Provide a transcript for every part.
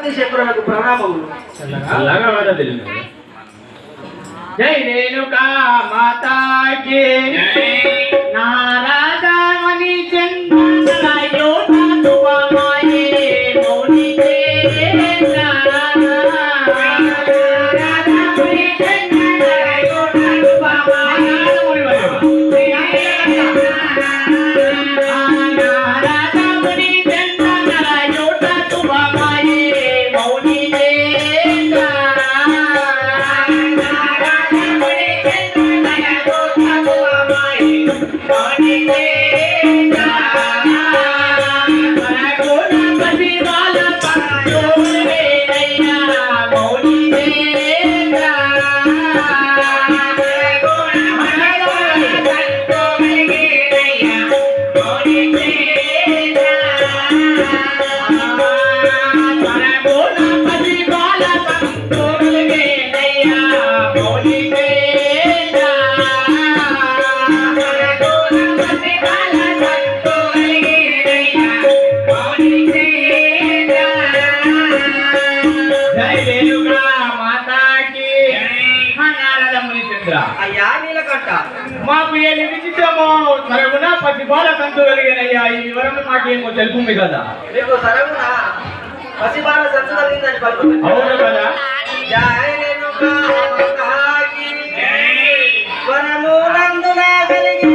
పార్వతీ శంకరులకు ప్రణామములు. జై రేణుకా మాతాకి నారాదామణి చంద్రయో తుమాయే మౌని అయ్యా నీలకంఠ, మాకు ఏ విచిత్రమో సరగున పసిబాల సంతు కలిగినయ్యా. ఈ వివరం మాకేమో తెలుపుంది కదా. మీకు సరగున పసిబాల సంతు కలిగిందని పలుకుతుంది. అవును కదా. జై రేణుకా మాతాకి వనమూలందున కలిగిన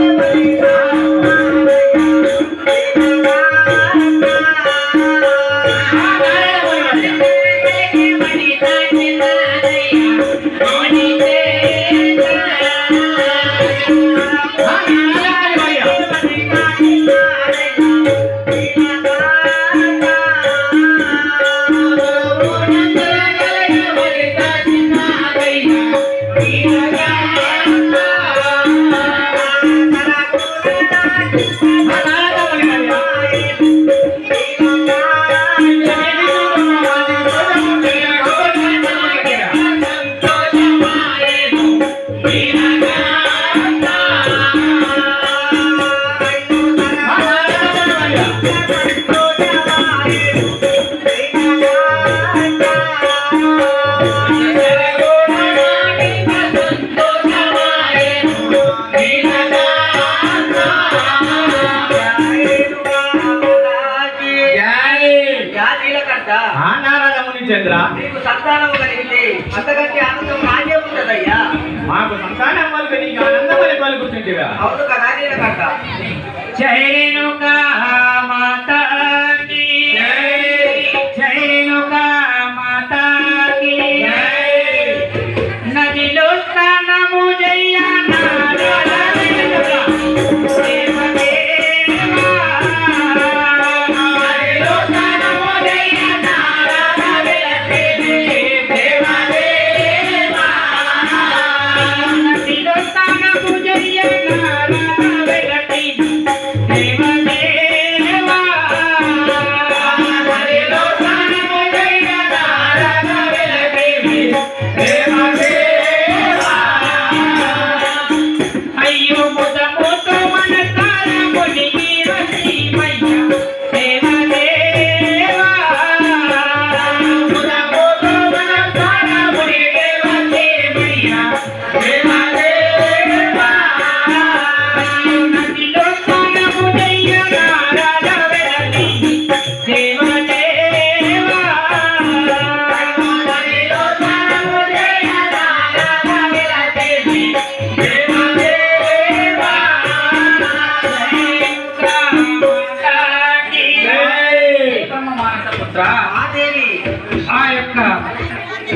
చంద్ర, నీకు సంతానం కలిగింది, అంతకంటే ఆనందం నాకే ఉంటదయ్యా. మాకు సంతానం వల్ల నీకు ఆనందమని పలుకుతుంటివా? అవును కదా నీలకంఠ. జై రేణుకా మాతాకి జై రేణుకా మాతాకి నదిలో స్నానము జయ్యా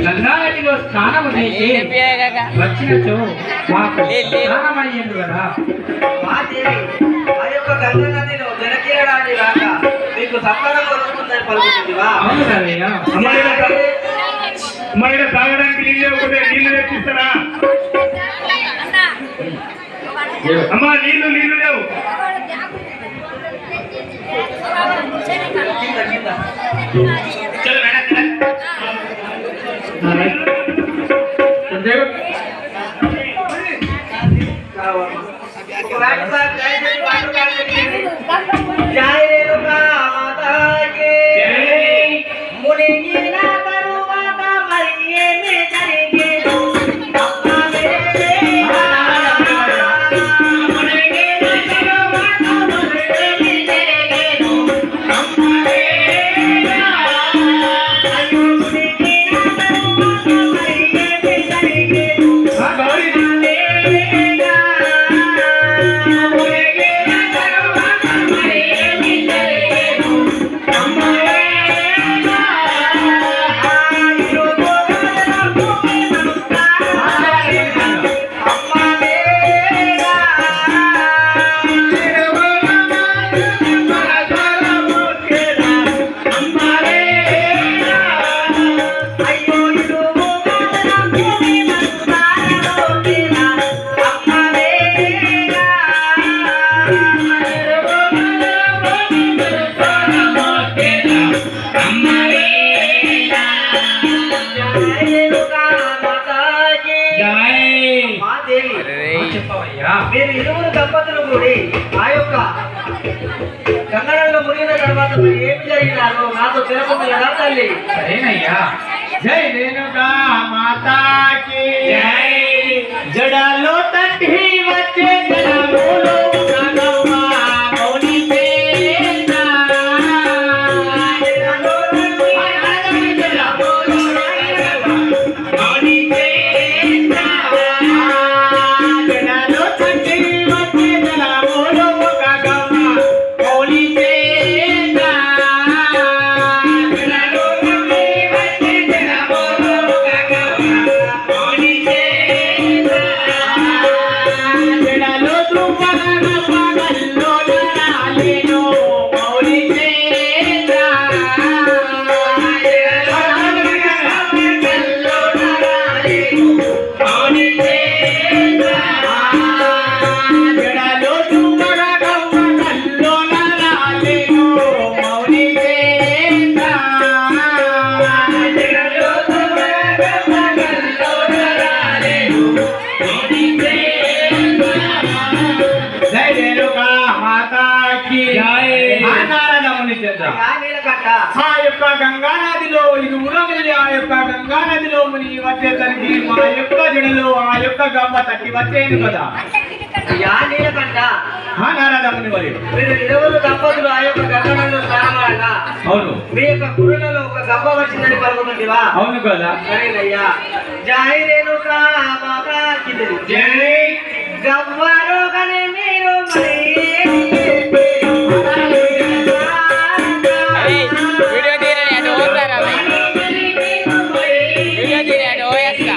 గంగానదిలో స్నానము చేసి వచ్చినచో మాకు స్నానమయ్యింది కదా. ఆ యొక్క గంగా నదిలో జలకీరడానికి రాక మీకు సంతానం కలుగుతుందని పలుకుతుందివా? అవును కదయ్యా. మరి తాగడానికి నీళ్ళు ఒకటే నీళ్లు తెచ్చిస్తారా? అమ్మా నీళ్లు లేవు. జై రేణుకా మాతాకి మునిగిన దేవి చెప్పవయ్యా. మీరు ఇరువురు దంపతులు కూడి ఆ యొక్క గంగడంలో మునిగిన తర్వాత మీరు ఏమి జరిగినారో నాతో తెలుపుతున్నదా తల్లి? సరేనయ్యా. జై రేణుకా మాతాకి జై. జడలో తట్టి వచ్చే జలములు గంగమ్మ మౌని చేత. జడలో తట్టి వచ్చే జలములు గంగమ్మ మౌని చేత. జడలో తట్టి వచ్చే జలములు గంగమ్మ మౌని చేత. జడలో తట్టి వచ్చే జలములు గంగమ్మ మౌని చేత. జడలో ధ్రువగణ పగల్లో నరాలేను మౌని చేత. జడలో ధ్రువగణ పగల్లో నరాలేను మౌని చేత. జడలో ధ్రువగణ పగల్లో నరాలేను మౌని చేత. జై రేణుకా మాతాకి జై. ఆనారదముని చేత. ఆ నీలకంఠ ఆ యొక్క గంగా నదిలో ఇరువురు వెళ్ళి ఆ యొక్క గంగా నదిలో ముని వచ్చేసరికి మా యొక్క జడలో ఆ యొక్క గంగ తట్టి వచ్చేది కదా. యా నీలకంఠ ఆ నారదముని మరి. మీరు ఇరువురు దంపతులు ఆ యొక్క గంగడంలో స్నానమాడగా అవును మీ యొక్క కురులలో ఒక గంప వచ్చిందని పలుకుతుందివా? అవును కదా. సరేనయ్యా. జై రేణుకా మాతాకి జై. గవ్వరు గని మీరు వీడియో తీయని అటు పోతారా వీడియో తీయని అటు పోయేస్తా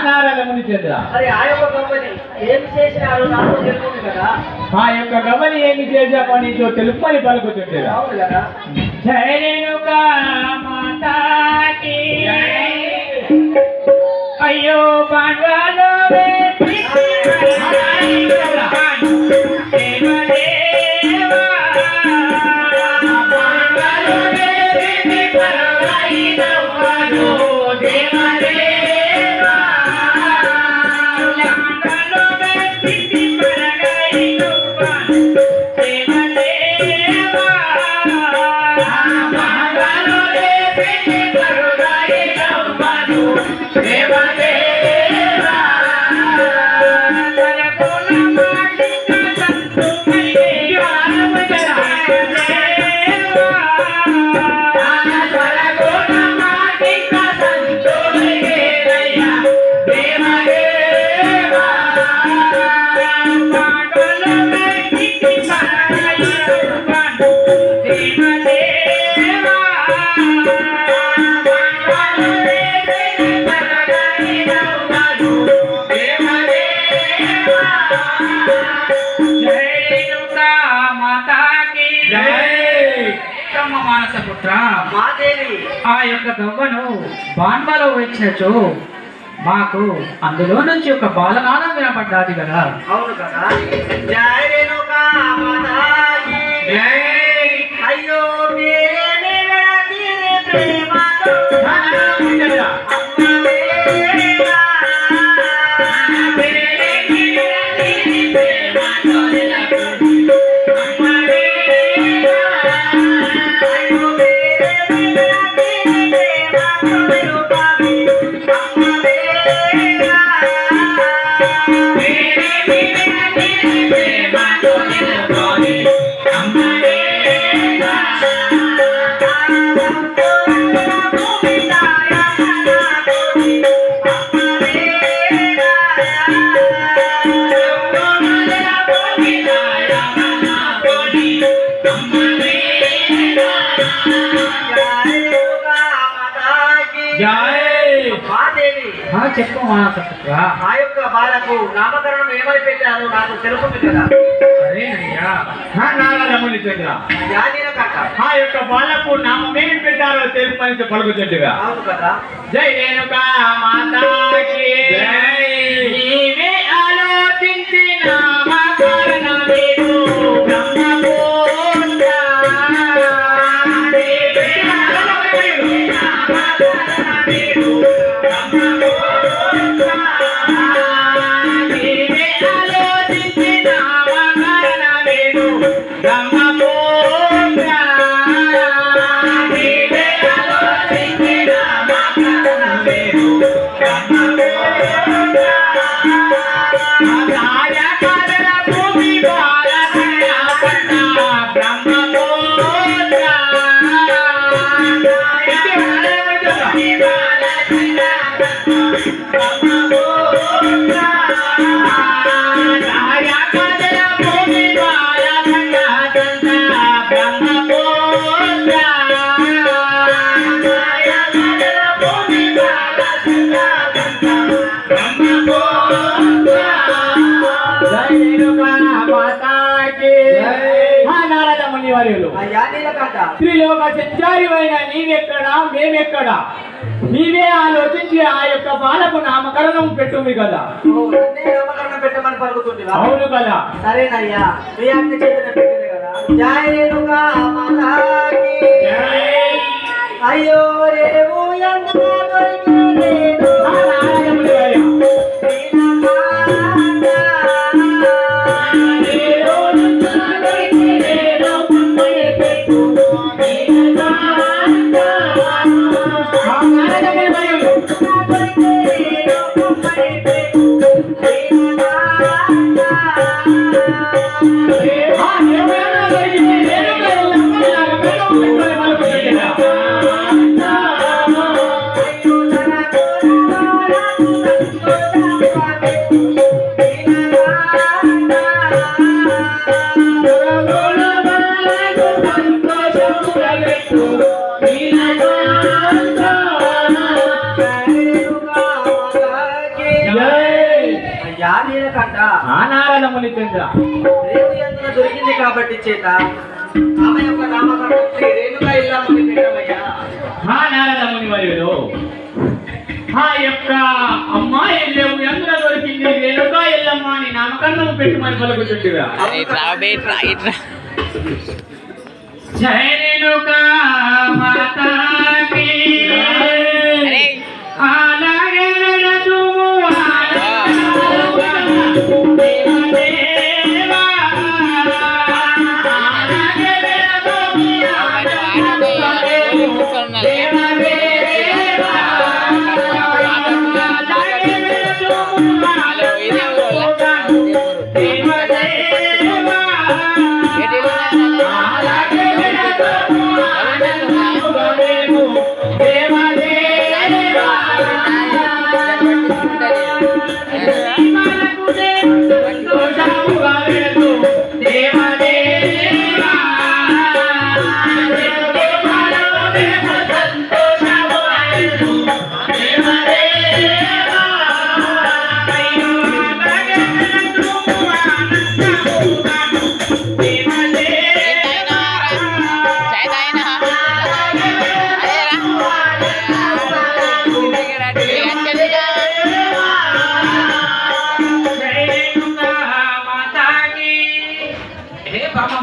నారదముని చంద్ర. మరి ఆ యొక్క గవ్వని ఏమి చేసినారో నాకు తెలుస్తుంది కదా. ఆ యొక్క గమని ఏమి చేశామో నీతో తెలుపని పలుకుతుంటేదా. అవును కదా. జై రేణుకా మాతాకి అయ్యో పాండవాలు మాదేవి ఆ యొక్క గవ్వను బాన్మలో వచ్చినచో మాకు అందులో నుంచి ఒక బాలనాదం వినపడ్డాది కదా. అవును కదా. జై రేణుకా మాతాకి అయ్యో మీరే తీరే ప్రేమతో అమ్మ చెప్పు ఆ యొక్క బాలకు నామకరణం ఏమని పెట్టారు నాకు తెలుపుతుంది కదా. సరేనయ్యా. నారాయణముని చంద్ర యాదీన కట్ట ఆ యొక్క బాలకు నామమేమి పెట్టారో తెలుపని పలుకుతుండగా. అవును కదా. జై రేణుకా మాతాకి నీవే ఆలోచించి నామకరణమేను బ్రహ్మకోశ త్రిలోక సంచారివైన నీవెక్కడా మేమెక్కడా నీవే ఆలోచించి ఆ యొక్క బాలకు నామకరణం పెట్టుమి కదా. నామకరణం పెట్టమని పలుకుతుంది. అవును కదా. సరేనయ్యా మీ అక్క చేతిలో పెట్టింది కదా. జై రేణుకా మాతాకి అయ్యో రేవు ఎందు దొరికిలేదు నారాయణముని చంద్ర రేవు యందున దొరికింది కాబట్టి చేత ఆమె యొక్క నామకరణం శ్రీ రేణుకా ఇల్లమ్మని పెట్టమయ్యా. నారాయణముని వర్యులు ఆ యొక్క అమ్మాయి రేవు యందున దొరికింది రేణుకా ఎల్లమ్మ అని నామకరణం పెట్టుమని పలుకుతుండగా. జై రేణుకా మాతాకి అలాగే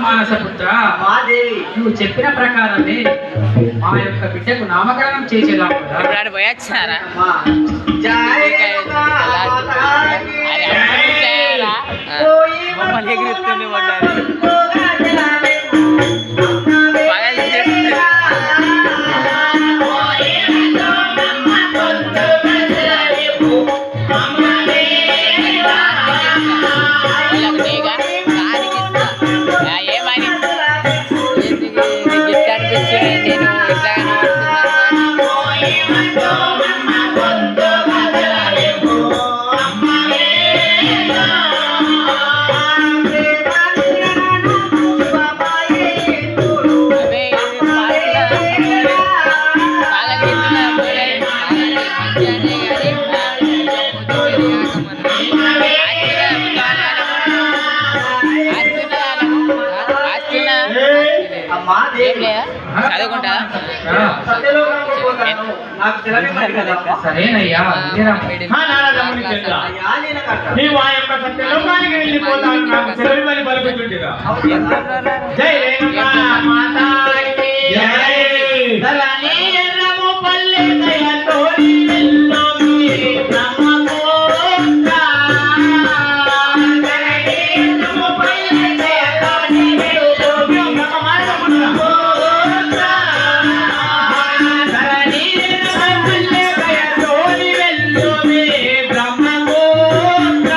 మానసపుత్ర మాదేవి నువ్వు చెప్పిన ప్రకారమే మా యొక్క బిడ్డకు నామకరణం చేసేదా పోయొచ్చారా జై రేణుకా మాతాకి మమ్మల్ని ఎగిరిస్తుంది ఏమని లేదా చదువుకుంటా సత్యలోకానికి పోతాను నాకు సెలవివ్వండి కదా సరేనయ్యా నారదముని చంద్ర యాలిన కట్ట నీవు ఆ యొక్క సత్యలోకానికి వెళ్ళిపోతాను నాకు సెలవివ్వని పలుకుతుండగా జై రేణుకా మాతాకి జై ధరణి ఎర్రము పల్లె దయతోని వెల్లోమి బ్రహ్మమోక్ష ధరణి ఎర్రము పల్లె దయతోని వెల్లోమి బ్రహ్మమోక్ష ధరణి ఎర్రము పల్లె దయతోని వెల్లోమి బ్రహ్మమోక్ష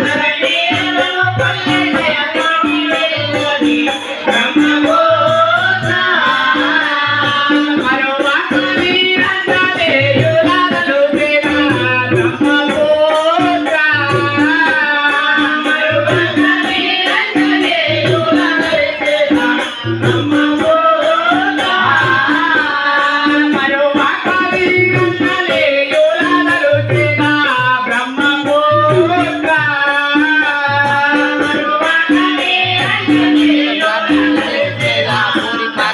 ధరణి ఎర్రము పల్లె దయతోని వెల్లోమి బ్రహ్మమోక్ష మరోవాక వీరంగదే యులాదలు ప్రేమ బ్రహ్మమోక్ష మరోవాక వీరంగదే యులాదలు ప్రేమ బ్రహ్మమోక్ష మరోవాక వీరంగదే యులాదలు ప్రేమ బ్రహ్మమోక్ష మరోవాక వీరంగదే యులాదలు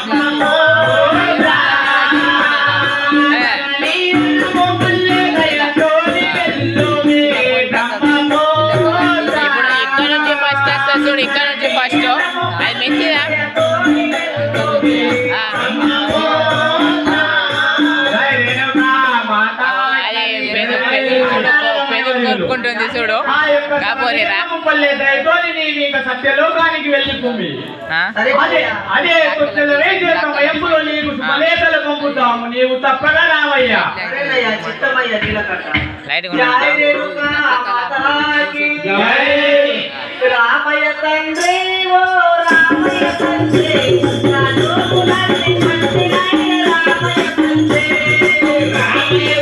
ప్రేమ చూడు ఇక్కడ నుంచి ఫస్ట్ అది మంచిదా కొనుక్కుంటుంది చూడు కాబోలేరా సత్యలోకానికి వెళ్ళిపోయి సరే అదే ఎంపులో నీకు శుభలేఖలు పంపుతాము నీవు తప్పగా రావయ్యా సరేనయ్యా చిత్తమయ్యా నీలకట్ట లైట్ జై రేణుకా మాతాకి రామయ్య తండ్రి ఓ రామయ్య తండ్రి నాను కులాన్ని మంత్రి రామయ్య తండ్రి రామయ్య